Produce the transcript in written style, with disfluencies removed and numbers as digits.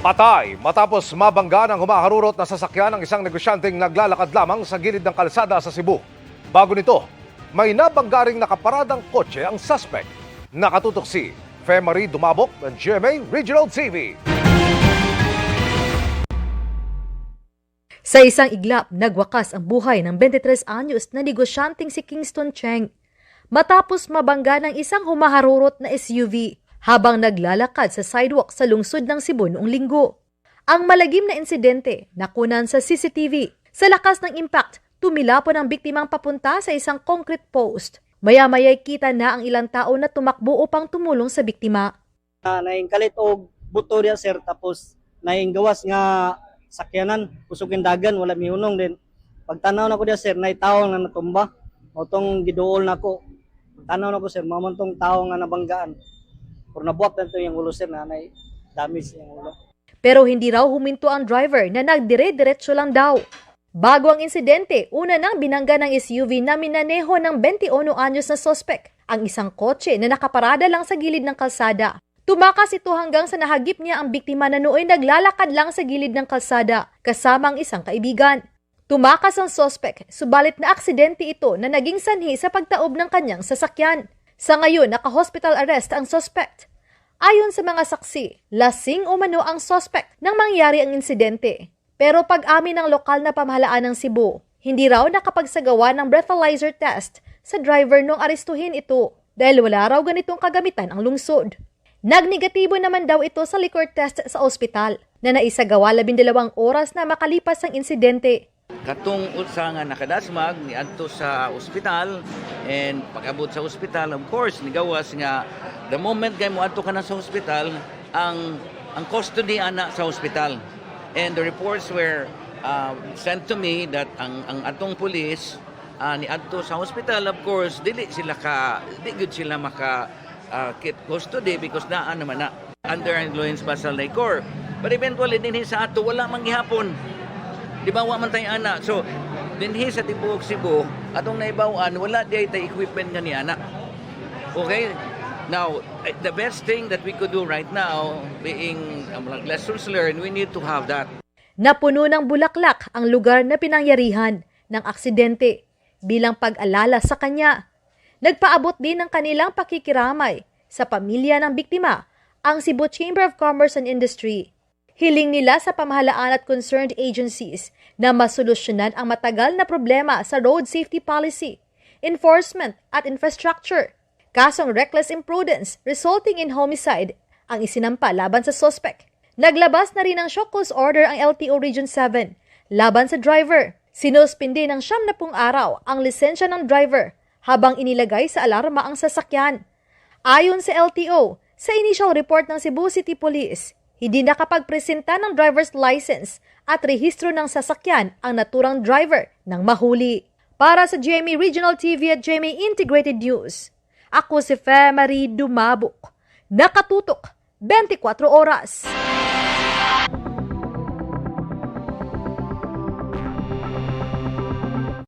Patay matapos mabangga ng humaharurot na sasakyan ng isang negosyanteng naglalakad lamang sa gilid ng kalsada sa Cebu. Bago nito, may nabangga ring nakaparadang kotse ang suspect. Nakatutok si Marie Dumabok ng GMA Regional TV. Sa isang iglap, nagwakas ang buhay ng 23 anyos na negosyanteng si Kingston Cheng matapos mabangga ng isang humaharurot na SUV habang naglalakad sa sidewalk sa lungsod ng Cebu noong linggo. Ang malagim na insidente nakunan sa CCTV. Sa lakas ng impact, tumilapon ang biktimang papunta sa isang concrete post. Maya-maya'y kita na ang ilang tao na tumakbo upang tumulong sa biktima. Naing kalit og buto diya sir, tapos naing gawas nga sakyanan, kusugin dagan, wala mihunong din. Pagtanaw na ko diya sir, nay tao na natumba, motong giduol na ko. Tanaw na ko sir, mamantong tao nga nabanggaan. Pero nabuhat na ito yung ulo sir, na may damage yung ulo. Pero hindi raw huminto ang driver na nagdire-diretso lang daw. Bago ang insidente, una nang binangga ng SUV na minaneho ng 21 anyos na sospek ang isang kotse na nakaparada lang sa gilid ng kalsada. Tumakas ito hanggang sa nahagip niya ang biktima na nooy naglalakad lang sa gilid ng kalsada kasama ang isang kaibigan. Tumakas ang sospek, subalit na aksidente ito na naging sanhi sa pagtaob ng kanyang sasakyan. Sa ngayon, naka-hospital arrest ang suspect. Ayon sa mga saksi, lasing umano ang suspect nang mangyari ang insidente. Pero pag-amin ng lokal na pamahalaan ng Cebu, hindi raw nakapagsagawa ng breathalyzer test sa driver nung arestuhin ito dahil wala raw ganitong kagamitan ang lungsod. Nagnegatibo naman daw ito sa liquor test sa ospital na naisagawa 12 oras na makalipas ang insidente. Katong usa nga nakadasmag ni adto sa ospital, and pag-abot sa ospital, of course nigawas nga the moment kay mo adto ka na sa ospital, ang custody ana sa ospital, and the reports were sent to me that ang atong police ni adto sa ospital, of course di good sila maka keep custody because naa naman na under influence ba sa liquor, but eventually dinhi sa ato wala man gihapon. Di ba, wa man tayo anak. So, dinhi sa tibuok Cebu, atong naibawaan, wala di tayo equipment nga ni anak. Okay? Now, the best thing that we could do right now, being lessons learned, we need to have that. Napuno ng bulaklak ang lugar na pinangyarihan ng aksidente bilang pag-alala sa kanya. Nagpaabot din ng kanilang pakikiramay sa pamilya ng biktima, ang Cebu Chamber of Commerce and Industry. Hiling nila sa pamahalaan at concerned agencies na masolusyonan ang matagal na problema sa road safety policy, enforcement at infrastructure. Kasong reckless imprudence resulting in homicide ang isinampa laban sa suspect. Naglabas na rin ng shock cause order ang LTO Region 7 laban sa driver. Sinuspindi ng 70 araw ang lisensya ng driver habang inilagay sa alarma ang sasakyan. Ayon sa LTO, sa initial report ng Cebu City Police, hindi nakapagpresenta ng driver's license at rehistro ng sasakyan ang naturang driver ng mahuli. Para sa GMA Regional TV at GMA Integrated News, ako si Marie Dumabok. Nakatutok 24 oras.